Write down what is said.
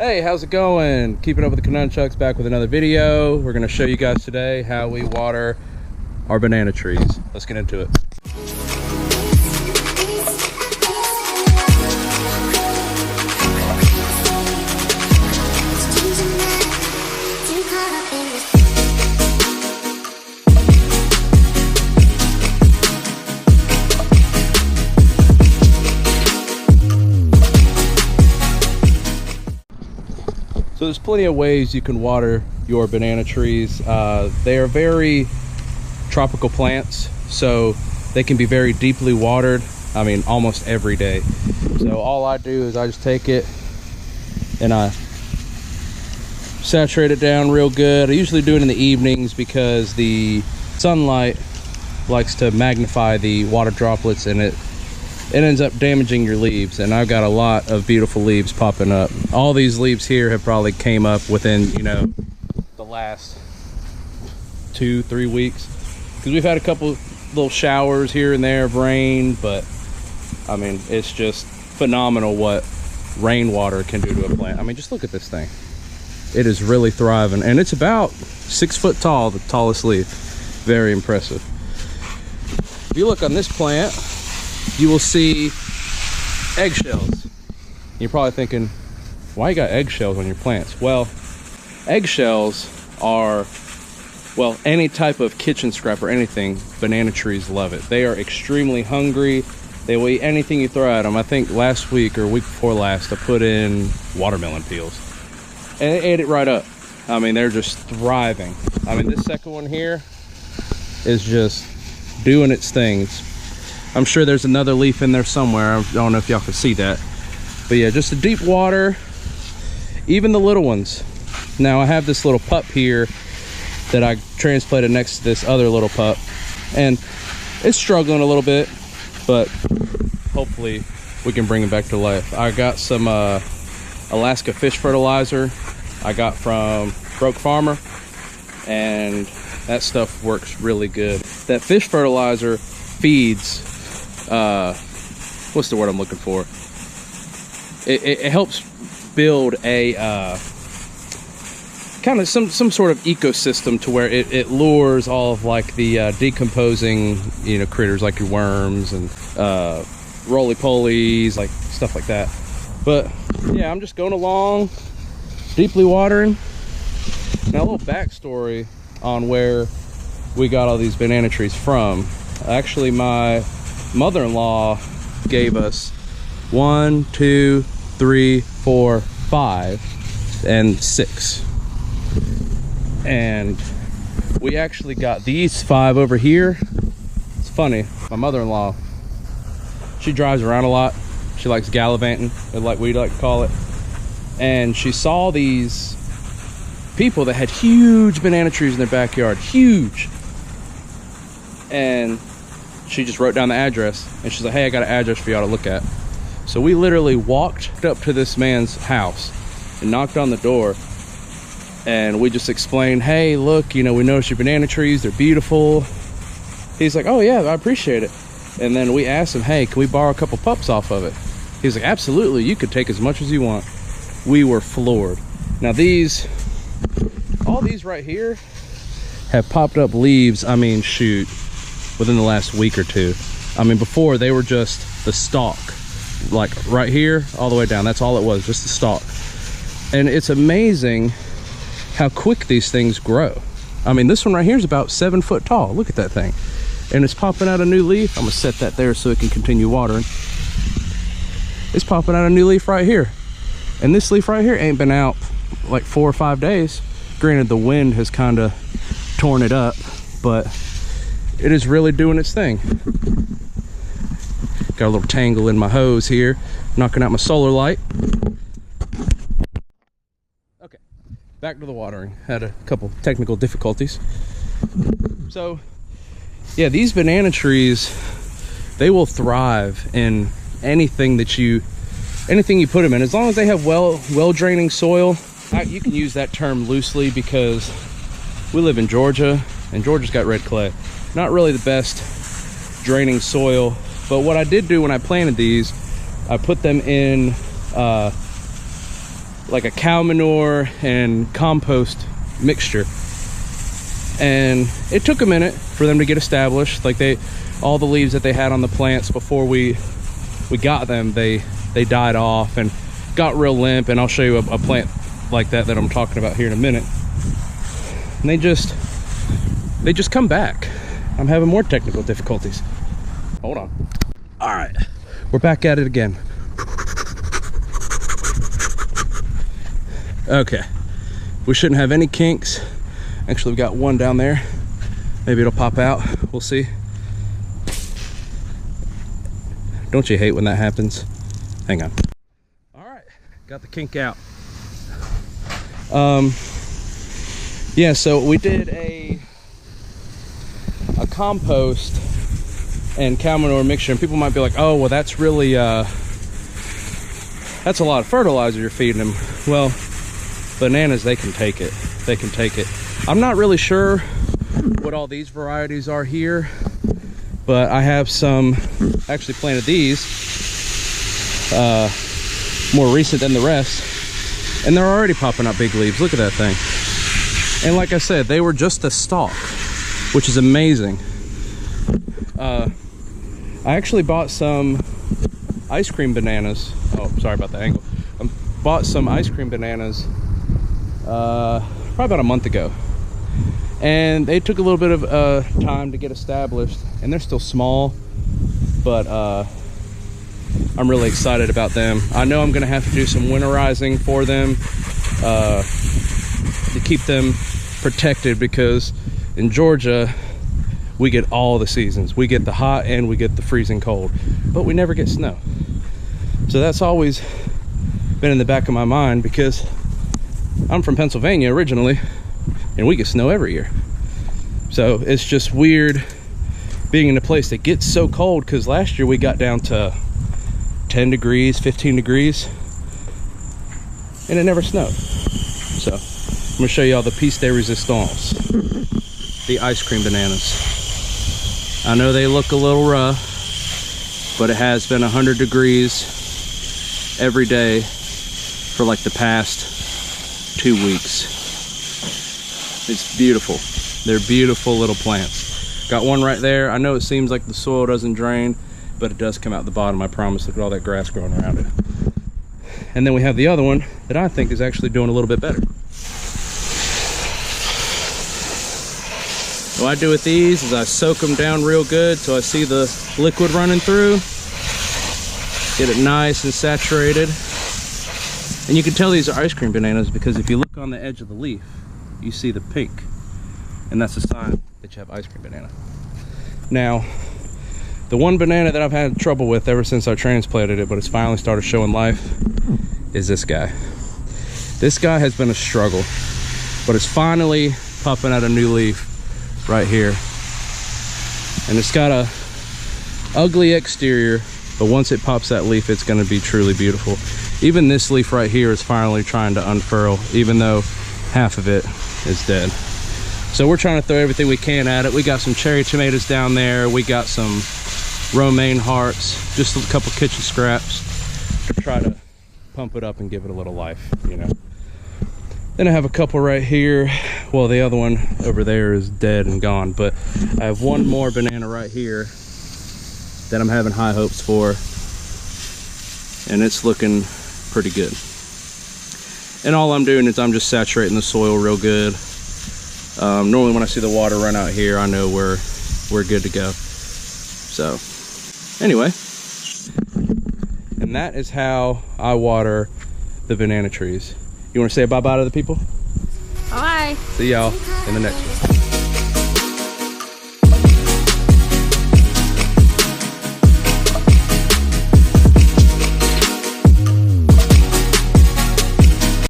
Hey, how's it going? Keeping up with the Kanunchucks, back with another video. We're going to show you guys today how we water our banana trees. Let's get into it. So there's plenty of ways you can water your banana trees. They are very tropical plants, so they can be very deeply watered. I mean, almost every day. So all I do is I just take it and I saturate it down real good. I usually do it in the evenings because the sunlight likes to magnify the water droplets, and it ends up damaging your leaves. And I've got a lot of beautiful leaves popping up. All these leaves here have probably came up within, you know, the last 2-3 weeks, because we've had a couple little showers here and there of rain. But I mean, it's just phenomenal what rainwater can do to a plant. I mean, just look at this thing. It is really thriving, and it's about 6 foot tall, the tallest leaf. Very impressive. If you look on this plant, you will see eggshells. You're probably thinking, why you got eggshells on your plants? Well, eggshells are, well, any type of kitchen scrap or anything, banana trees love it. They are extremely hungry. They will eat anything you throw at them. I think last week or week before last, I put in watermelon peels, and they ate it right up. I mean, they're just thriving. I mean, this second one here is just doing its things. I'm sure there's another leaf in there somewhere. I don't know if y'all can see that. But yeah, just a deep water, even the little ones. Now I have this little pup here that I transplanted next to this other little pup, and it's struggling a little bit, but hopefully we can bring it back to life. I got some Alaska fish fertilizer I got from Broke Farmer, and that stuff works really good. That fish fertilizer feeds, what's the word I'm looking for? It helps build a kind of some sort of ecosystem to where it lures all of like the decomposing, you know, critters like your worms and roly-polies, like stuff like that. But yeah, I'm just going along, deeply watering. Now, a little backstory on where we got all these banana trees from. Actually, my mother-in-law gave us 1, 2, 3, 4, 5, and 6. And we actually got these 5 over here. It's funny, my mother-in-law, she drives around a lot. She likes gallivanting, like we like to call it. And she saw these people that had huge banana trees in their backyard, huge. And she just wrote down the address, and she's like, hey, I got an address for y'all to look at. So we literally walked up to this man's house and knocked on the door, and we just explained, hey, look, you know, we noticed your banana trees, they're beautiful. He's like, oh yeah, I appreciate it. And then we asked him, hey, can we borrow a couple pups off of it? He's like, absolutely, you could take as much as you want. We were floored. Now all these right here have popped up leaves, I mean, shoot, within the last week or two. I mean, before they were just the stalk, like right here all the way down. That's all it was, just the stalk. And it's amazing how quick these things grow. I mean, this one right here is about 7 foot tall. Look at that thing. And it's popping out a new leaf. I'm gonna set that there so it can continue watering. It's popping out a new leaf right here. And this leaf right here ain't been out like 4 or 5 days. Granted, the wind has kind of torn it up, but it is really doing its thing. Got a little tangle in my hose here, knocking out my solar light. Okay, back to the watering. Had a couple technical difficulties. So yeah, these banana trees, they will thrive in anything you put them in, as long as they have well draining soil. You can use that term loosely because we live in Georgia, and Georgia's got red clay. Not really the best draining soil, but what I did do when I planted these, I put them in like a cow manure and compost mixture. And it took a minute for them to get established. Like all the leaves that they had on the plants before we got them, they died off and got real limp. And I'll show you a plant like that I'm talking about here in a minute. And they just come back. I'm having more technical difficulties. Hold on. All right, we're back at it again. Okay, we shouldn't have any kinks. Actually, we've got one down there. Maybe it'll pop out, we'll see. Don't you hate when that happens? Hang on. All right, got the kink out. Yeah, so we did a compost and cow manure mixture, and people might be like, oh, well, that's really that's a lot of fertilizer you're feeding them. Well, bananas, they can take it. They can take it. I'm not really sure what all these varieties are here, but I have some, actually planted these more recent than the rest, and they're already popping up big leaves. Look at that thing. And like I said, they were just a stalk, which is amazing. I actually bought some ice cream bananas. Oh, sorry about the angle. I bought some ice cream bananas probably about a month ago. And they took a little bit of time to get established, and they're still small, but I'm really excited about them. I know I'm gonna have to do some winterizing for them to keep them protected, because in Georgia, we get all the seasons. We get the hot and we get the freezing cold, but we never get snow. So that's always been in the back of my mind, because I'm from Pennsylvania originally, and we get snow every year. So it's just weird being in a place that gets so cold, because last year we got down to 10 degrees, 15 degrees, and it never snowed. So I'm gonna show you all the piece de resistance, the ice cream bananas. I know they look a little rough, but it has been 100 degrees every day for like the past 2 weeks. It's beautiful. They're beautiful little plants. Got one right there. I know it seems like the soil doesn't drain, but it does come out the bottom, I promise. Look at all that grass growing around it. And then we have the other one that I think is actually doing a little bit better. What I do with these is I soak them down real good so I see the liquid running through. Get it nice and saturated. And you can tell these are ice cream bananas, because if you look on the edge of the leaf, you see the pink. And that's a sign that you have ice cream banana. Now, the one banana that I've had trouble with ever since I transplanted it, but it's finally started showing life, is this guy. This guy has been a struggle, but it's finally popping out a new leaf right here. And it's got a ugly exterior, but once it pops that leaf, it's going to be truly beautiful. Even this leaf right here is finally trying to unfurl, even though half of it is dead. So we're trying to throw everything we can at it. We got some cherry tomatoes down there. We got some romaine hearts, just a couple kitchen scraps to try to pump it up and give it a little life, you know. Then I have a couple right here. Well, the other one over there is dead and gone, but I have one more banana right here that I'm having high hopes for, and it's looking pretty good. And all I'm doing is I'm just saturating the soil real good. Normally when I see the water run out here, I know we're good to go. So anyway, and that is how I water the banana trees. You want to say bye-bye to the people? Bye. See y'all in the next one.